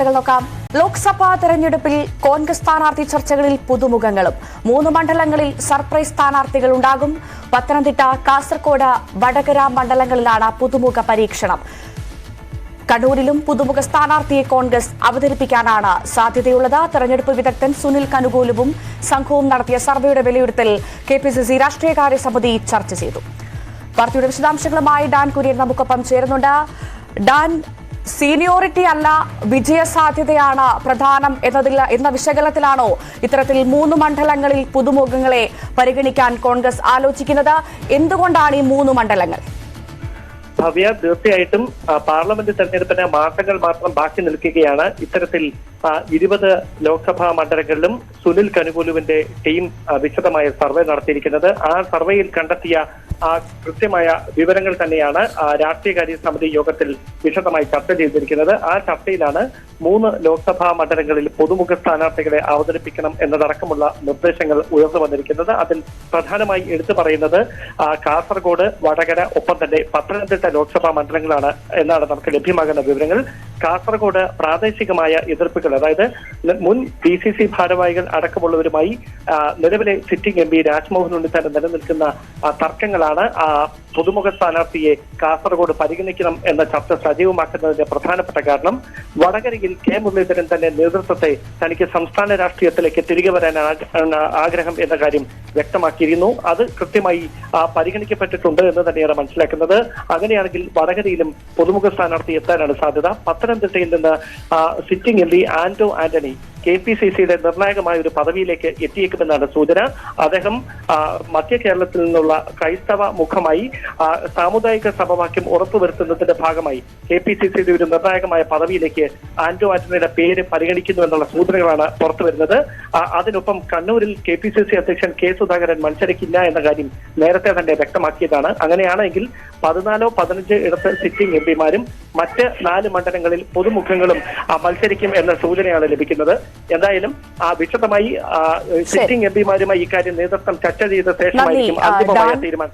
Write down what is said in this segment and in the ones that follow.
വാർത്തകൾ നോക്കാം. ലോക്സഭാ തെരഞ്ഞെടുപ്പിൽ കോൺഗ്രസ് സ്ഥാനാർത്ഥി ചർച്ചകളിൽ പുതുമുഖങ്ങളും 3 മണ്ഡലങ്ങളിൽ സർപ്രൈസ് സ്ഥാനാർത്ഥികൾ ഉണ്ടാകും. പത്തനംതിട്ട, കാസർകോട്, വടകര മണ്ഡലങ്ങളിലാണ് പുതുമുഖ പരീക്ഷണം. കണ്ണൂരിലും പുതുമുഖ സ്ഥാനാർത്ഥിയെ കോൺഗ്രസ് അവതരിപ്പിക്കാനാണ് സാധ്യതയുള്ളത്. തെരഞ്ഞെടുപ്പ് വിദഗ്ധൻ സുനിൽ കനുകൂലുവും സംഘവും നടത്തിയ സർവേയുടെ വിലയിരുത്തൽ കെപിസിസി രാഷ്ട്രീയകാര്യ സമിതി ചർച്ച ചെയ്തു. വാർത്തയുടെ വിശദാംശങ്ങളുമായി ഡാൻ കുര്യൻ നമുക്കൊപ്പം ചേരുന്നുണ്ട്. ഡാൻ, സീനിയോറിറ്റി അല്ല വിജയസാധ്യതയാണ് പ്രധാനം എന്ന വിശകലനത്തിലാണോ ഇത്തരത്തിൽ 3 മണ്ഡലങ്ങളിൽ പുതുമുഖങ്ങളെ പരിഗണിക്കാൻ കോൺഗ്രസ് ആലോചിക്കുന്നത്? എന്തുകൊണ്ടാണ് ഈ 3 മണ്ഡലങ്ങൾ? ഭവ്യ, തീർച്ചയായിട്ടും പാർലമെന്റ് തെരഞ്ഞെടുപ്പിന് മാസങ്ങൾ മാത്രം ബാക്കി നിൽക്കുകയാണ്. ഇത്തരത്തിൽ 20 ലോക്സഭാ മണ്ഡലങ്ങളിലും സുനിൽ കനുകൂലുവിന്റെ ടീം വിശദമായ സർവേ നടത്തിയിരിക്കുന്നത്. ആ സർവേയിൽ കണ്ടെത്തിയ കൃത്യമായ വിവരങ്ങൾ തന്നെയാണ് രാഷ്ട്രീയകാര്യ സമിതി യോഗത്തിൽ വിശദമായി ചർച്ച ചെയ്തിരിക്കുന്നത്. ആ ചർച്ചയിലാണ് 3 ലോക്സഭാ മണ്ഡലങ്ങളിൽ പുതുമുഖ സ്ഥാനാർത്ഥികളെ അവതരിപ്പിക്കണം എന്നതടക്കമുള്ള നിർദ്ദേശങ്ങൾ ഉയർന്നു വന്നിരിക്കുന്നത്. അതിൽ പ്രധാനമായി എടുത്തു പറയുന്നത് കാസർഗോഡ്, വടകര, ഒപ്പം തന്നെ പത്തനംതിട്ട ലോക്സഭാ മണ്ഡലങ്ങളാണ് എന്നാണ് നമുക്ക് ലഭ്യമാകുന്ന വിവരങ്ങൾ. കാസർഗോഡ് പ്രാദേശികമായ എതിർപ്പുകൾ, അതായത് മുൻ PCC ഭാരവാഹികൾ അടക്കമുള്ളവരുമായി നിലവിലെ സിറ്റിംഗ് MP രാജ്മോഹൻ ഉണ്ണിത്താൻ നിലനിൽക്കുന്ന തർക്കങ്ങളാണ് പുതുമുഖ സ്ഥാനാർത്ഥിയെ കാസർഗോഡ് പരിഗണിക്കണം എന്ന ചർച്ച സജീവമാക്കുന്നതിന്റെ പ്രധാനപ്പെട്ട കാരണം. വടകരയിൽ കെ മുരളീധരൻ തന്നെ നേതൃത്വത്തെ തനിക്ക് സംസ്ഥാന രാഷ്ട്രീയത്തിലേക്ക് തിരികെ വരാൻ ആഗ്രഹം എന്ന കാര്യം വ്യക്തമാക്കിയിരുന്നു. അത് കൃത്യമായി പരിഗണിക്കപ്പെട്ടിട്ടുണ്ട് എന്ന് തന്നെയാണ് മനസ്സിലാക്കുന്നത്. അങ്ങനെയാണെങ്കിൽ വടകരയിലും പുതുമുഖ സ്ഥാനാർത്ഥി എത്താനാണ് സാധ്യത. പത്തനംതിട്ടയിൽ നിന്ന് സിറ്റിംഗ് MP ആന്റോ ആന്റണി KPCCയുടെ നിർണായകമായ ഒരു പദവിയിലേക്ക് എത്തിയേക്കുമെന്നാണ് സൂചന. അദ്ദേഹം മധ്യ കേരളത്തിൽ നിന്നുള്ള ക്രൈസ്തവ മുഖമായി സാമുദായിക സമവാക്യം ഉറപ്പുവരുത്തുന്നതിന്റെ ഭാഗമായി KPCCയുടെ ഒരു നിർണായകമായ പദവിയിലേക്ക് ആന്റോ ആന്റണിയുടെ പേര് പരിഗണിക്കുന്നു എന്നുള്ള സൂചനകളാണ് പുറത്തുവരുന്നത്. അതിനൊപ്പം കണ്ണൂരിൽ KPCC അധ്യക്ഷൻ K സുധാകരൻ മത്സരിക്കില്ല എന്ന കാര്യം നേരത്തെ തന്നെ വ്യക്തമാക്കിയതാണ്. അങ്ങനെയാണെങ്കിൽ 14-15 ഇടത്ത് സിറ്റിംഗ് MPമാരും മറ്റ് 4 മണ്ഡലങ്ങളിൽ പുതുമുഖങ്ങളും മത്സരിക്കും എന്ന സൂചനയാണ് ലഭിക്കുന്നത്. എന്തായാലും വിശദമായി സിറ്റിംഗ് MPമാരുമായി ഇക്കാര്യം നേതൃത്വം ചർച്ച ചെയ്ത ശേഷമായിരിക്കും അന്തിമമായ തീരുമാനം.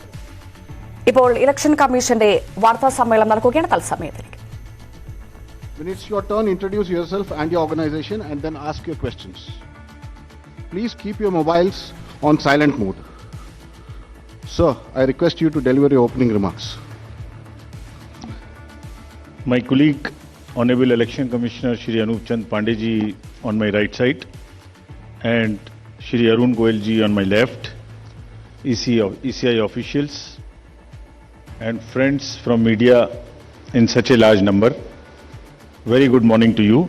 ഇപ്പോൾ ഇലക്ഷൻ കമ്മീഷന്റെ വാർത്താ സമ്മേളനം നടക്കുകയാണ്. തത്സമയത്തിലേക്ക് When it's your turn, introduce yourself and your organization and then ask your questions. Please keep your mobiles on silent mode. Sir, I request you to deliver your opening remarks. My colleague, Honorable Election Commissioner Shri Anup Chand Pandey ji on my right side and Shri Arun Goyal ji on my left, ECI officials and friends from media in such a large number, very good morning to you.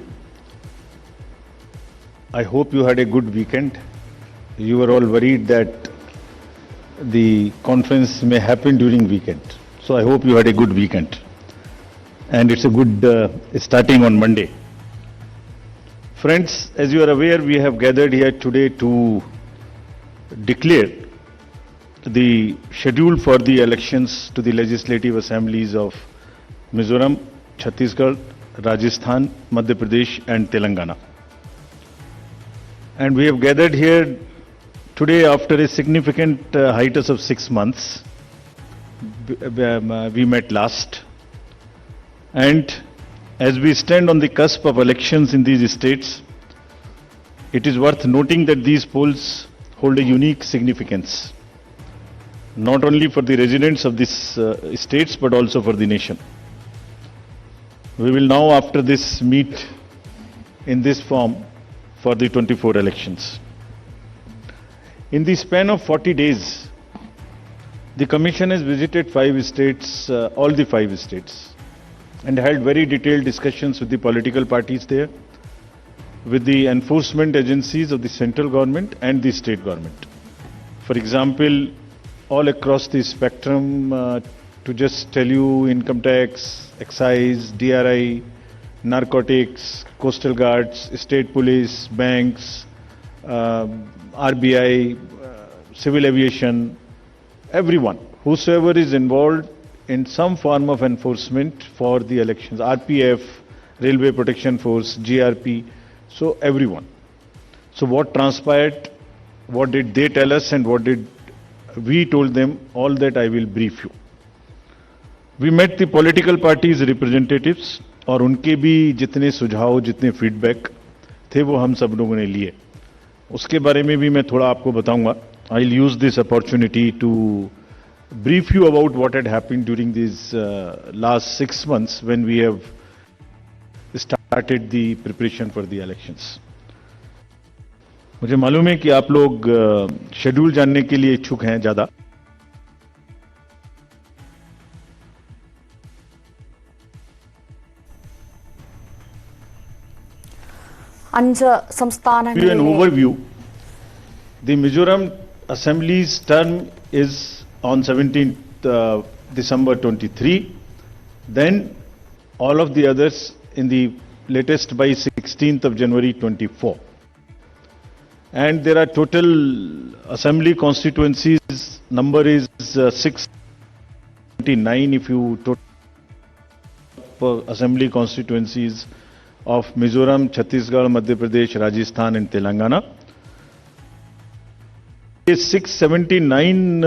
I hope you had a good weekend. You were all worried that the conference may happen during weekend. So I hope you had a good weekend. And it's a good starting on Monday. Friends, as you are aware, we have gathered here today to declare the schedule for the elections to the legislative assemblies of Mizoram, Chhattisgarh, Rajasthan, Madhya Pradesh and Telangana. And we have gathered here today after a significant hiatus of 6 months. We met last. And as we stand on the cusp of elections in these states, it is worth noting that these polls hold a unique significance, not only for the residents of these states but also for the nation. We will now, after this, meet in this form for the 24 elections. In the span of 40 days, the Commission has visited 5 states, all the 5 states, and held very detailed discussions with the political parties there, with the enforcement agencies of the central government and the state government. For example, all across the spectrum, to just tell you, income tax, excise, DRI, narcotics, coastal guards, state police, banks, RBI, civil aviation, everyone, whosoever is involved in some form of enforcement for the elections, RPF, Railway Protection Force, GRP, so everyone. So what transpired, what did they tell us and what did we told them, all that I will brief you. We met the political parties' representatives और उनके भी जितने सुझाव, जितने feedback थे वो हम सब लोगों ने लिए। उसके बारे में भी मैं थोड़ा आपको बताऊंगा। I will use this opportunity to brief you about what had happened during these last 6 months when we have started the preparation for the elections. मुझे मालूम है कि आप लोग शेड्यूल जानने के लिए इच्छुक हैं ज्यादा। അഞ്ച് Give you an സംസ്ഥാനങ്ങളിലെ overview. The Mizoram Assembly's term is on 17th December 23. Then all of the others in the latest by 16th of January 24. And there are total assembly constituencies, number is 679 if you total assembly constituencies of Mizoram, Chhattisgarh, Madhya Pradesh, Rajasthan and Telangana. 679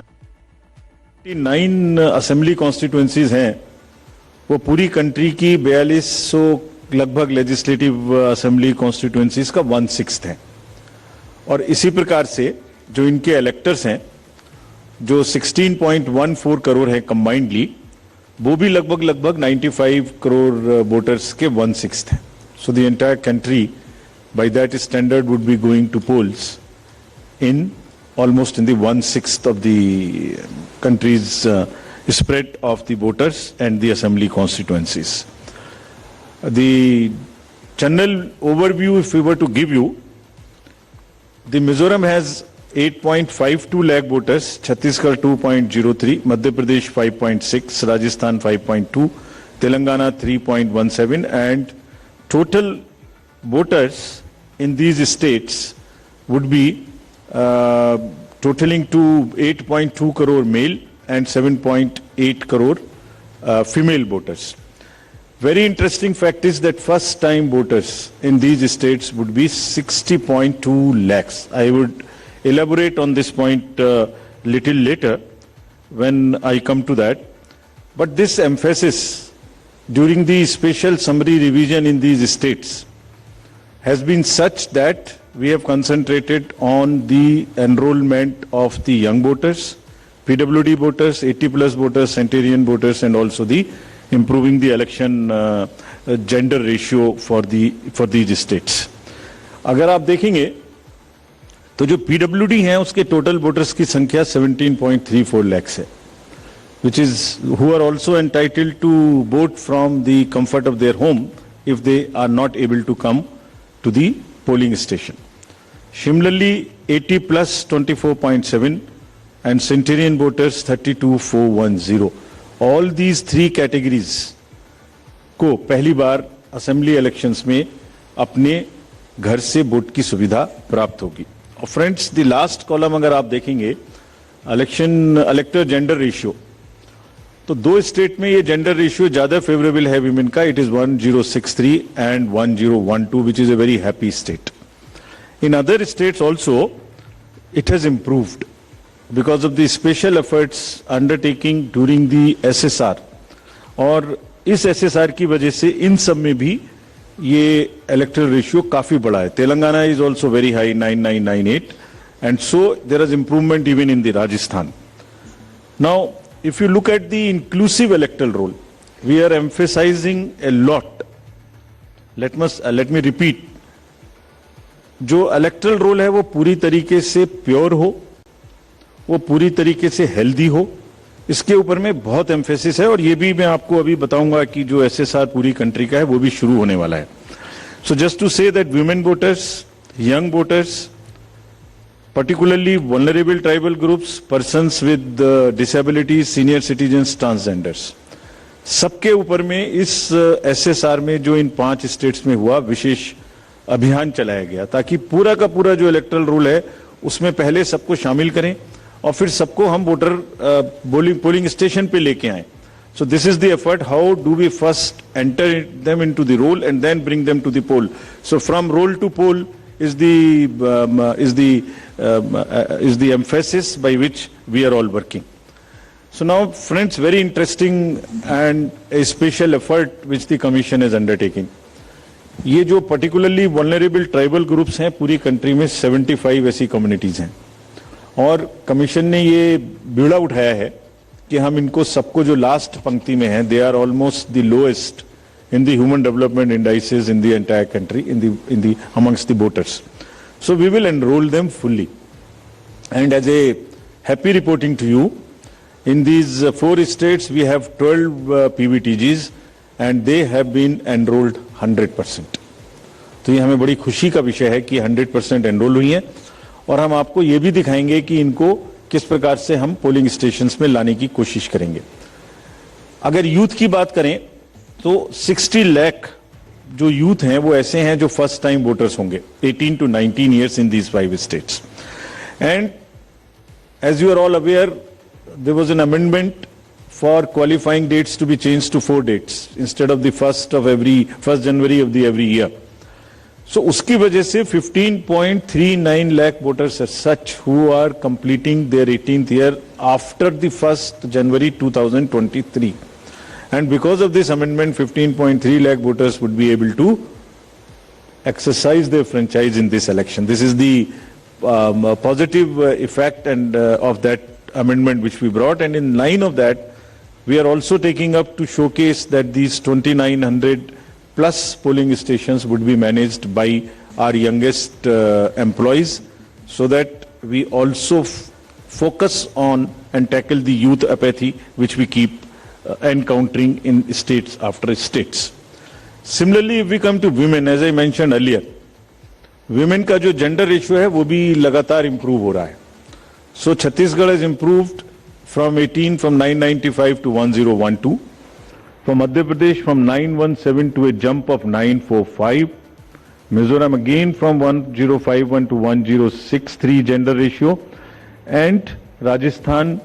assembly constituencies हैं, वो पूरी country की 4200 लगभग legislative assembly constituencies का 1/6 है। और इसी प्रकार से जो इनके इलेक्टर्स हैं, जो 16.14 करोड़ है कंबाइंडली, वो भी लगभग 95 करोड़ वोटर्स के 1/6 हैं। So the entire country by that standard would be going to polls in almost in the 1/6 of the country's spread of the voters and the assembly constituencies. The general overview, if we were to give you, the Mizoram has 8.52 lakh voters, Chhattisgarh 2.03, Madhya Pradesh 5.6, Rajasthan 5.2, Telangana 3.17, and total voters in these states would be totaling to 8.2 crore male and 7.8 crore female voters. Very interesting fact is that first time voters in these states would be 60.2 lakhs. I would elaborate on this point little later when I come to that. But this emphasis during the special summary revision in these states has been such that we have concentrated on the enrollment of the young voters, PWD voters, 80+ voters, centenarian voters, and also the improving the election gender ratio for these states. अगर आप देखेंगे तो जो PWD हैं उसके total voters की संख्या 17.34 lakhs है, which is who are also entitled to vote from the comfort of their home if they are not able to come to the polling station. Similarly, 80+ 24.7 and centenarian voters 32,410. All these three categories को पहली बार assembly elections में अपने घर से vote की सुविधा प्राप्त होगी। और फ्रेंड्स, द लास्ट कॉलम अगर आप देखेंगे इलेक्टर जेंडर रेशियो, तो दो स्टेट में ये जेंडर रेशियो ज्यादा फेवरेबल है विमेन का। It is 1063 and 1012, which is a very happy state. In other states also, it has improved because of the special efforts undertaking during the SSR. और इस SSR की वजह से इन सब में भी ये electoral ratio काफी बड़ा है। Telangana is also very high, 9998, and so there is improvement even in the Rajasthan. Now, if you look at the inclusive electoral roll, we are emphasizing a lot. Let me repeat. जो electoral role है वो पूरी तरीके से pure हो, वो पूरी तरीके से हेल्दी हो, इसके ऊपर में बहुत एम्फेसिस है। और ये भी मैं आपको अभी बताऊंगा कि जो एसएसआर पूरी कंट्री का है वो भी शुरू होने वाला है। So just to say that women voters, young voters, particularly vulnerable tribal groups, persons with disabilities, senior citizens, transgenders, सबके ऊपर में इस एसएसआर में जो इन 5 स्टेट्स में हुआ विशेष अभियान चलाया गया, ताकि पूरा का पूरा जो इलेक्टरल रूल है उसमें पहले सबको शामिल करें और फिर सबको हम वोटर पोलिंग स्टेशन पे लेके आए। So this is the effort. How do we first enter them into the roll and then bring them to the poll? So from roll to poll is the emphasis by which we are all working. So now, friends, very interesting and a special effort which the Commission is undertaking. ये जो particularly vulnerable tribal groups हैं पूरी country में 75 ऐसी communities हैं और Commission ने ये बीड़ा उठाया है कि हम इनको सबको जो last पंक्ति में हैं, they are almost the lowest in the human development indices in the entire country, in the amongst the voters. So we will enroll them fully. And as a happy reporting to you, in these 4 states we have 12 PVTGs and they have been enrolled 100%. तो ये हमें बड़ी खुशी का विषय है कि 100% enrol हुई हैं और हम आपको ये भी दिखाएंगे कि इनको किस प्रकार से हम पोलिंग स्टेशंस में लाने की कोशिश करेंगे। अगर यूथ की बात करें तो 60 लाख जो यूथ हैं वो ऐसे हैं जो फर्स्ट टाइम वोटर्स होंगे 18 to 19 years in these 5 states. And as you are all aware, there was an amendment for qualifying dates to be changed to 4 dates instead of the 1st January of the every year. So उसकी वजह से 15.39 lakh voters as such who are completing their 18th year after the 1st January 2023. And because of this amendment, 15.3 lakh voters would be able to exercise their franchise in this election. This is the positive effect and of that amendment which we brought, and in line of that we are also taking up to showcase that these 2900 plus polling stations would be managed by our youngest employees, so that we also focus on and tackle the youth apathy which we keep encountering in states after states. Similarly, if we come to women, as I mentioned earlier, women का जो gender ratio है वो भी लगातार improve हो रहा है. So Chhattisgarh has improved from 995 to 1012. From Madhya Pradesh from 917 to a jump of 945. Mizoram again from 1051 to 1063 gender ratio. And Rajasthan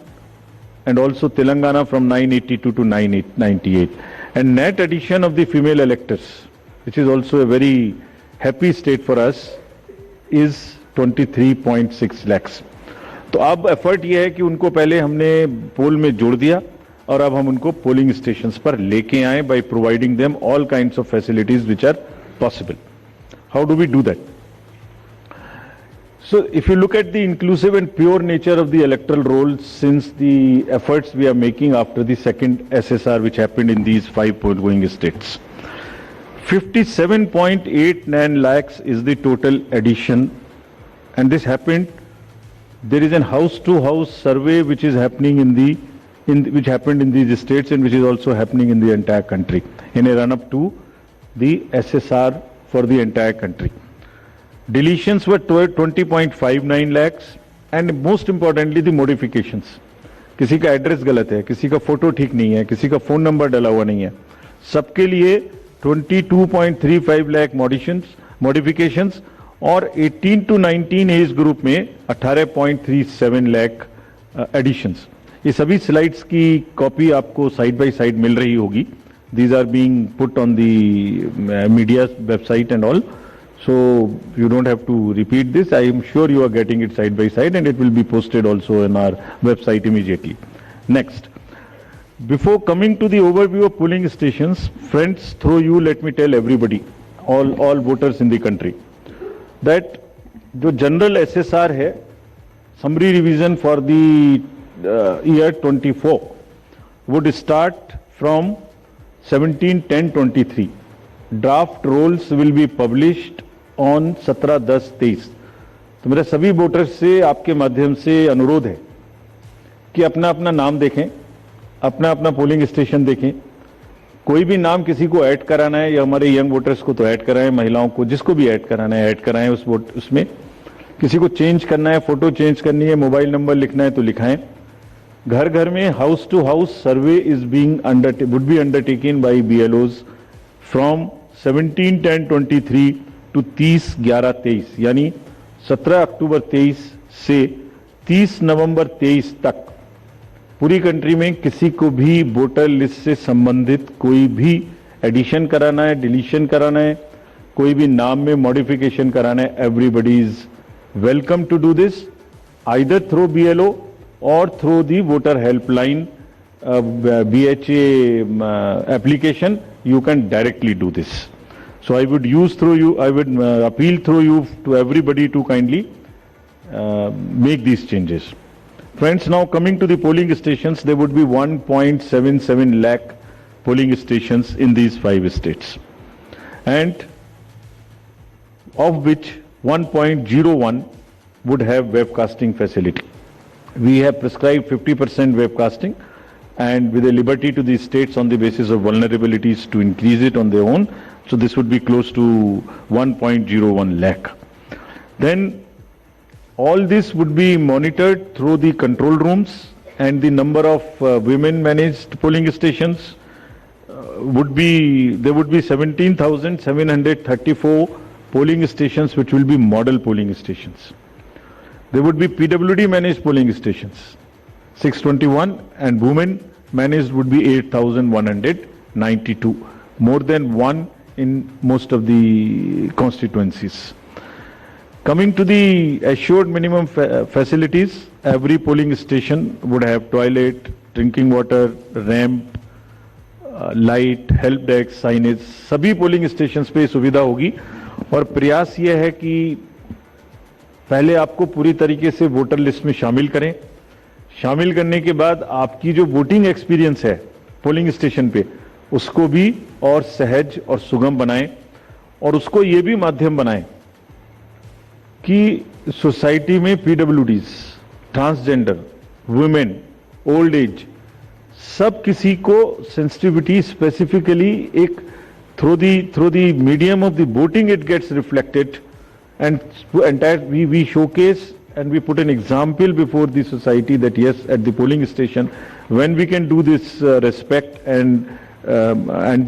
and also Telangana from 982 to 998. And net addition of the female electors, which is also a very happy state for us, is 23.6 lakhs. तो अब effort ये है कि उनको पहले हमने पोल में जोड़ दिया और अब हम उनको पोलिंग स्टेशंस पर लेके आए by providing them all kinds of facilities which are possible. How do we do that? So if you look at the inclusive and pure nature of the electoral roll since the efforts we are making after the second SSR which happened in these 5 going states, 57.89 lakhs is the total addition, and this happened. There is a house-to-house survey which is happening which happened in these states and which is also happening in the entire country in a run-up to the SSR for the entire country. Deletions were 20.59 lakhs, and most importantly the modifications. किसी का address गलत है, किसी का photo ठीक नहीं है, किसी का फोन नंबर डला हुआ नहीं है, सबके लिए 22.35 लाख मॉडिफिकेशंस और 18 to 19 एज ग्रुप में 18.37 लाख एडिशंस. ये सभी स्लाइड्स की कॉपी आपको साइड बाय साइड मिल रही होगी. These are being put on the media website and all. So you don't have to repeat this. I am sure you are getting it side by side, and it will be posted also on our website immediately. Next, before coming to the overview of polling stations, friends, through you, let me tell everybody, all voters in the country, that जो general SSR है, summary revision for the year 24 would start from 17/10/23. Draft rolls will be published on 17/10/23. तो मेरे सभी voters से आपके माध्यम से अनुरोध है कि अपना अपना नाम देखें, अपना अपना पोलिंग स्टेशन देखें. कोई भी नाम किसी को ऐड कराना है या हमारे यंग वोटर्स को तो ऐड कराएं, महिलाओं को जिसको भी ऐड कराना है ऐड कराएं उसमें. किसी को चेंज करना है, फोटो चेंज करनी है, मोबाइल नंबर लिखना है तो लिखाएं. घर घर में house to house survey would be undertaken by BLOs from 17/10/23 to 30/11/23, यानी 17 अक्टूबर 23 से 30 नवंबर 23 तक पूरी कंट्री में किसी को भी वोटर लिस्ट से संबंधित कोई भी एडिशन कराना है, डिलीशन कराना है, कोई भी नाम में मॉडिफिकेशन कराना है, everybody is welcome to do this either through BLO or through the voter helpline BHA application, you can directly do this. So I would appeal through you to everybody to kindly make these changes. Friends, now coming to the polling stations, there would be 1.77 lakh polling stations in these 5 states, and of which 1.01 would have webcasting facility. We have prescribed 50% webcasting, and with a liberty to the states on the basis of vulnerabilities to increase it on their own. So this would be close to 1.01 lakh. Then all this would be monitored through the control rooms, and the number of women managed polling stations there would be 17,734 polling stations which will be model polling stations. There would be PWD managed polling stations 621, and women managed would be 8,192, more than one in most of the constituencies. Coming to the assured minimum facilities, every polling station would have toilet, drinking water, ramp, light, help desk, signage, सभी polling stations पे सुविधा होगी। और प्रयास यह है कि पहले आपको पूरी तरीके से वोटर लिस्ट में शामिल करें। शामिल करने के बाद आपकी जो वोटिंग एक्सपीरियंस है पोलिंग स्टेशन पे, उसको भी और सहज और सुगम बनाएं, और उसको ये भी माध्यम बनाएं कि सोसाइटी में PWDs, transgender, women, old age, सब किसी को सेंसिटिविटी स्पेसिफिकली एक through the medium of the voting it gets reflected, and entire we showcase and we put an example before the society that yes, at the polling station when we can do this respect and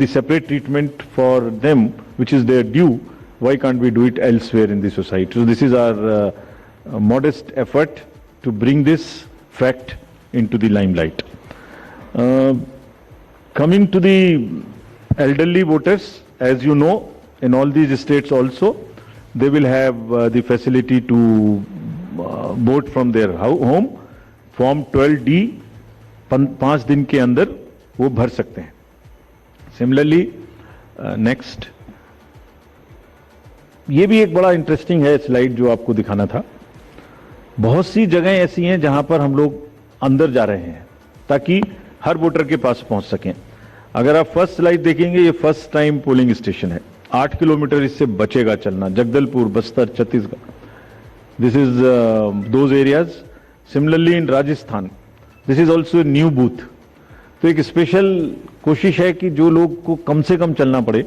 the separate treatment for them which is their due, why can't we do it elsewhere in the society? So this is our modest effort to bring this fact into the limelight. Coming to the elderly voters, as you know, in all these states also they will have the facility to vote from their home. Form 12D 5 दिन के अंदर वो भर सकते हैं। Similarly, next, ये भी एक बड़ा इंटरेस्टिंग है स्लाइड जो आपको दिखाना था। बहुत सी जगहें ऐसी हैं जहां पर हम लोग अंदर जा रहे हैं ताकि हर वोटर के पास पहुंच सकें। अगर आप फर्स्ट स्लाइड देखेंगे, ये फर्स्ट टाइम पोलिंग स्टेशन है। 8 किलोमीटर इससे बचेगा चलना, Jagdalpur, Bastar, Chhattisgarh, this is those areas. Similarly in Rajasthan, this is also new booth. तो एक स्पेशल कोशिश है कि जो लोग को कम से कम चलना पड़े,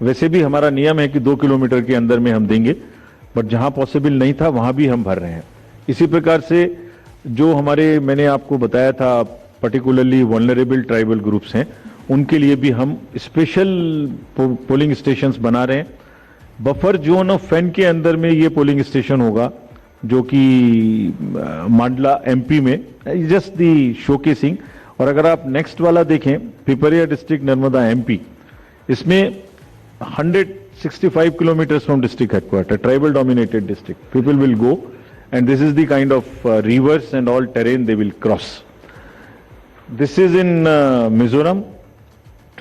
वैसे भी हमारा नियम है कि 2 किलोमीटर के अंदर में हम देंगे, बट जहां पॉसिबल नहीं था वहां भी हम भर रहे हैं। इसी प्रकार से जो हमारे, मैंने आपको बताया था, पर्टिकुलरली वल्नरेबल ट्राइबल ग्रुप्स हैं, उनके लिए भी हम स्पेशल पोलिंग स्टेशंस बना रहे हैं। बफर जोन ऑफ फैन के अंदर में ये पोलिंग स्टेशन होगा, जो कि मांडला एमपी में, जस्ट दी शोकेसिंग। और अगर आप नेक्स्ट वाला देखें, पिपरिया डिस्ट्रिक्ट, नर्मदा एमपी, इसमें 165 kilometres from district headquarter, tribal dominated district, people will go and this is the kind of reverse and all terrain they will cross. This is in Mizoram,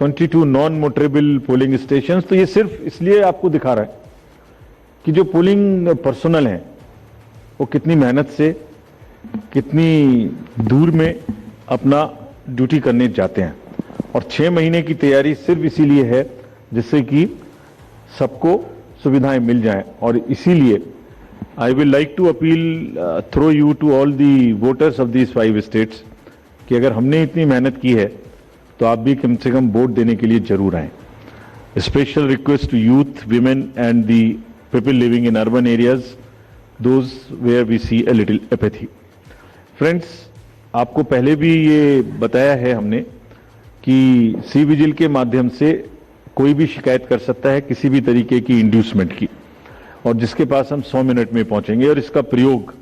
22 non motorable polling stations. तो ये सिर्फ इसलिए आपको दिखा रहा है कि जो पोलिंग पर्सनल है वो कितनी मेहनत से, कितनी दूर में अपना ड्यूटी करने जाते हैं, और 6 महीने की तैयारी सिर्फ इसीलिए है जिससे कि सबको सुविधाएं मिल जाएं। और इसीलिए I will like to appeal through you to all the voters of these 5 states कि अगर हमने इतनी मेहनत की है तो आप भी कम से कम वोट देने के लिए जरूर आएं। Special request to youth, women and the people living in urban areas, those where we see a little apathy. Friends, आपको पहले भी ये बताया है हमने कि सी विजिल के माध्यम से कोई भी शिकायत कर सकता है किसी भी तरीके की इंड्यूसमेंट की, और जिसके पास हम 100 मिनट में पहुंचेंगे। और इसका प्रयोग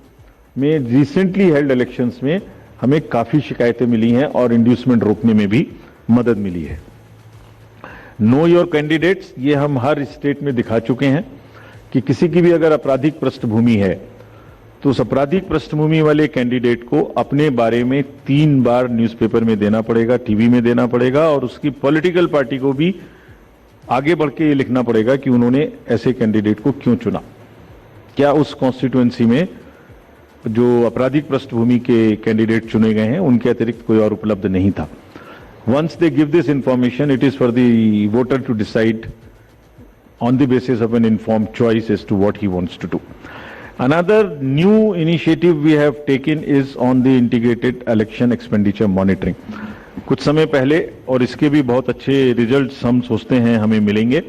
में रिसेंटली हेल्ड इलेक्शंस में हमें काफी शिकायतें मिली हैं और इंड्यूसमेंट रोकने में भी मदद मिली है। नो योर कैंडिडेट्स, ये हम हर स्टेट में दिखा चुके हैं कि किसी की भी अगर आपराधिक पृष्ठभूमि है तो उस आपराधिक पृष्ठभूमि वाले कैंडिडेट को अपने बारे में 3 बार न्यूज़पेपर में देना पड़ेगा, टीवी में देना पड़ेगा, और उसकी पॉलिटिकल पार्टी को भी आगे बढ़ के ये लिखना पड़ेगा कि उन्होंने ऐसे कैंडिडेट को क्यों चुना। क्या उस कॉन्स्टिट्यूएंसी में जो आपराधिक पृष्ठभूमि के कैंडिडेट चुने गए हैं उनके अतिरिक्त कोई और उपलब्ध नहीं था। Once they give this information, it is for the voter to decide on the basis of an informed choice as to what he wants to do. Another new initiative we have taken is on the integrated election expenditure monitoring. कुछ समय पहले, और इसके भी बहुत अच्छे results हम सोचते हैं हमें मिलेंगे,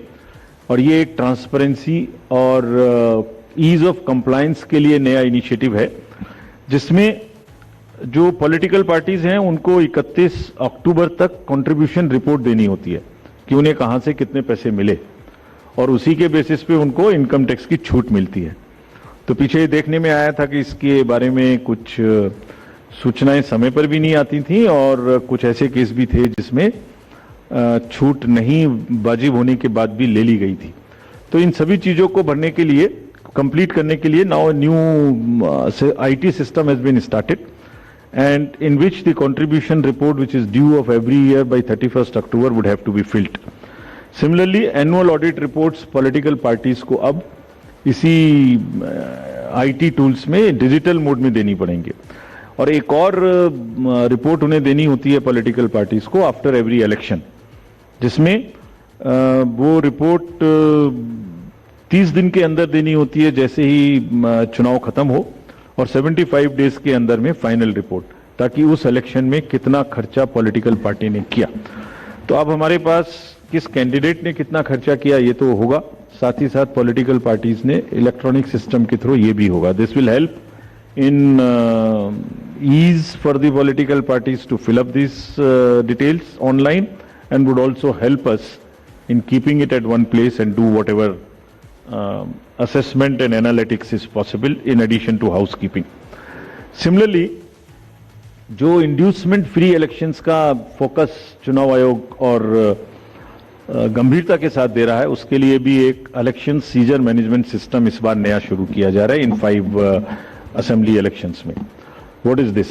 और ये एक ट्रांसपेरेंसी और ईज ऑफ कंप्लायंस के लिए नया इनिशिएटिव है, जिसमें जो पॉलिटिकल पार्टीज हैं उनको 31 अक्टूबर तक कंट्रीब्यूशन रिपोर्ट देनी होती है कि उन्हें कहां से कितने पैसे मिले, और उसी के बेसिस पे उनको इनकम टैक्स की छूट मिलती है। तो पीछे देखने में आया था कि इसके बारे में कुछ सूचनाएं समय पर भी नहीं आती थी, और कुछ ऐसे केस भी थे जिसमें छूट नहीं वाजिब होने के बाद भी ले ली गई थी। तो इन सभी चीजों को भरने के लिए, कंप्लीट करने के लिए now new IT system has been started, and in which the contribution report which is due of every year by 31st October would have to be filled. Similarly, annual audit reports political parties को अब इसी IT tools में digital mode में देनी पड़ेंगे, और एक और रिपोर्ट उन्हें देनी होती है पॉलिटिकल पार्टीज को आफ्टर एवरी इलेक्शन, जिसमें वो रिपोर्ट 30 दिन के अंदर देनी होती है जैसे ही चुनाव खत्म हो, और 75 डेज के अंदर में फाइनल रिपोर्ट, ताकि उस इलेक्शन में कितना खर्चा पॉलिटिकल पार्टी ने किया। तो अब हमारे पास किस कैंडिडेट ने कितना खर्चा किया ये तो होगा, साथ ही साथ पॉलिटिकल पार्टीज ने इलेक्ट्रॉनिक सिस्टम के थ्रू ये भी होगा। This will help in ease for the political parties to fill up this details online, and would also help us in keeping it at one place and do whatever assessment and analytics is possible in addition to housekeeping. Similarly, जो inducement free elections का focus चुनाव आयोग और गंभीरता के साथ दे रहा है, उसके लिए भी एक इलेक्शन सीजर मैनेजमेंट सिस्टम इस बार नया शुरू किया जा रहा है इन 5 असेंबली इलेक्शंस में। What is this?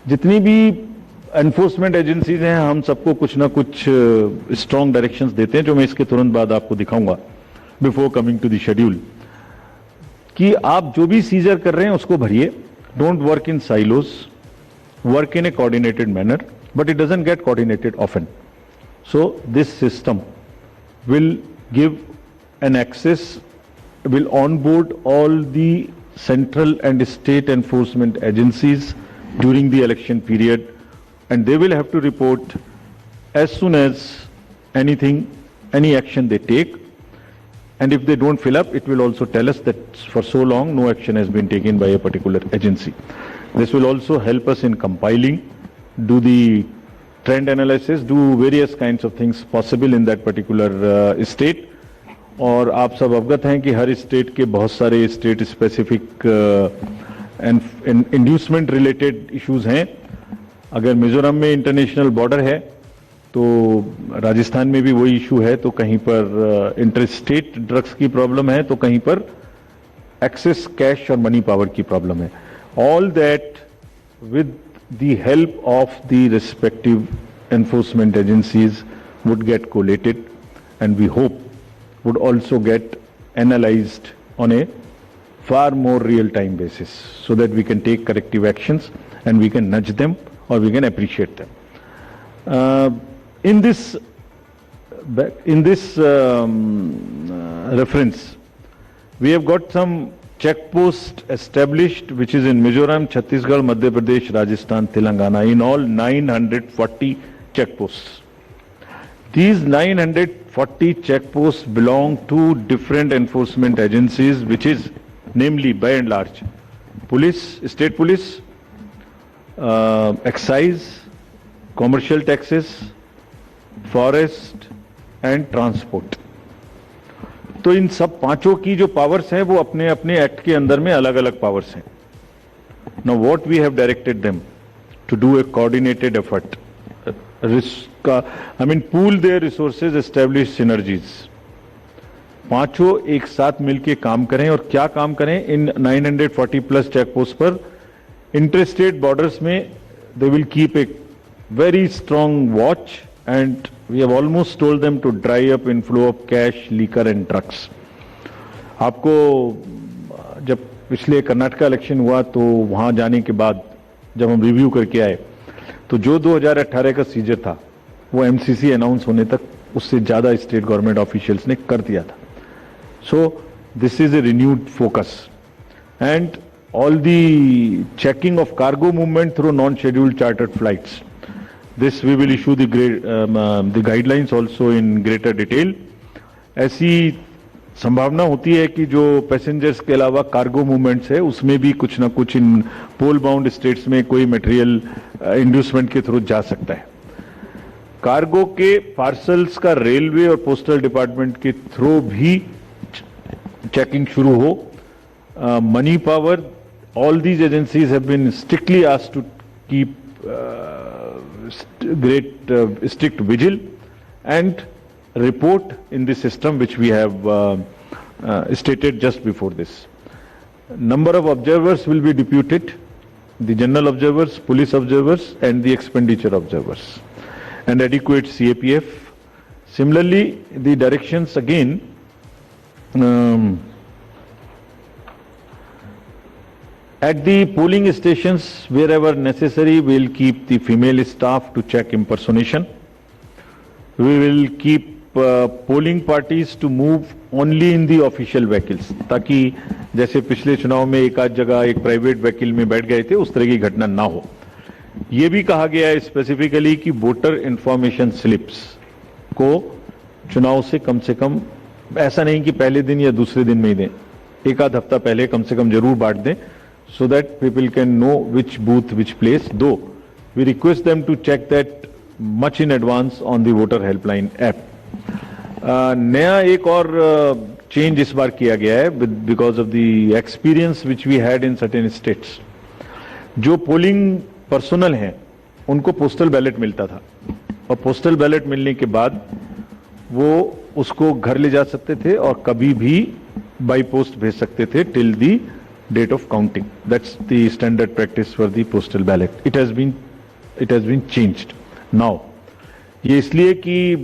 जितनी भी एनफोर्समेंट एजेंसीज हैं, हम सबको कुछ ना कुछ स्ट्रॉन्ग डायरेक्शंस देते हैं, जो मैं इसके तुरंत बाद आपको दिखाऊंगा before coming to the schedule, कि आप जो भी सीजर कर रहे हैं उसको भरिए। Don't work in silos, work in a coordinated manner, but it doesn't get coordinated often. So this system will give an access, will onboard all the central and state enforcement agencies during the election period, and they will have to report as soon as any action they take. And if they don't fill up, it will also tell us that for so long no action has been taken by a particular agency. This will also help us in compiling, do the trend analysis, do various kinds of things possible in that particular state. और आप सब अवगत हैं कि हर state के बहुत सारे state specific inducement related issues हैं। अगर मिजोरम में इंटरनेशनल बॉर्डर है तो राजस्थान में भी वही इशू है, तो कहीं पर इंटर स्टेट ड्रग्स की प्रॉब्लम है, तो कहीं पर एक्सेस कैश और मनी पावर की प्रॉब्लम है। All that with the help of the respective enforcement agencies would get collated, and we hope would also get analyzed on a far more real-time basis, so that we can take corrective actions and we can nudge them or we can appreciate them. In this reference, we have got some check post established, which is in Mizoram, Chhattisgarh, Madhya Pradesh, Rajasthan, Telangana, in all 940 check posts. These 940 check posts belong to different enforcement agencies, which is namely, by and large, police, state police, excise, commercial taxes, forest and transport. तो इन सब पांचों की जो powers हैं वो अपने अपने act के अंदर में अलग अलग पावर्स हैं। Now what we have directed them to do a coordinated effort, pool their resources, establish synergies पांचों एक साथ मिलकर काम करें। और क्या काम करें? इन 940 प्लस चेक पोस्ट पर इंटर-स्टेट बॉर्डर्स में they will keep a very strong watch and we have almost told them to dry up inflow of cash, liquor and drugs. आपको जब पिछले कर्नाटका इलेक्शन हुआ तो वहां जाने के बाद जब हम रिव्यू करके आए तो जो 2018 का सीजर था वो एमसीसी अनाउंस होने तक उससे ज्यादा स्टेट गवर्नमेंट ऑफिशियल्स ने कर दिया था। So this is a renewed focus and all the checking of cargo movement through non scheduled chartered flights, this we will issue the guidelines also in greater detail. ऐसी संभावना होती है कि जो पैसेंजर्स के अलावा कार्गो मूवमेंट्स है उसमें भी कुछ ना कुछ इन पोल बाउंड स्टेट्स में कोई मटेरियल इंड्यूसमेंट के थ्रू जा सकता है। कार्गो के पार्सल्स का रेलवे और पोस्टल डिपार्टमेंट के थ्रू भी चेकिंग शुरू हो। Money power, all these agencies have been strictly asked to keep strict vigil and report in the system which we have stated just before this. Number of observers will be deputed, the general observers, police observers and the expenditure observers, and adequate CAPF. Similarly, the directions again at the polling stations, wherever necessary, we will keep the female staff to check impersonation. We will keep polling parties to move only in the official vehicles, ताकि जैसे पिछले चुनाव में एक आध जगह एक private vehicle में बैठ गए थे उस तरह की घटना ना हो। ये भी कहा गया है स्पेसिफिकली कि वोटर इंफॉर्मेशन स्लिप्स को चुनाव से कम ऐसा नहीं कि पहले दिन या दूसरे दिन में ही दें, एक आध हफ्ता पहले कम से कम जरूर बांट दें, so that people can know which booth, which place. Though we request them to check that much in advance on the voter helpline app. नया एक और चेंज इस बार किया गया है because of the experience which we had in certain states. जो polling personal हैं उनको पोस्टल बैलेट मिलता था और पोस्टल बैलेट मिलने के बाद वो उसको घर ले जा सकते थे और कभी भी बाई पोस्ट भेज सकते थे till the date of counting. That's the standard practice for the postal ballot. It has been changed now. ये इसलिए कि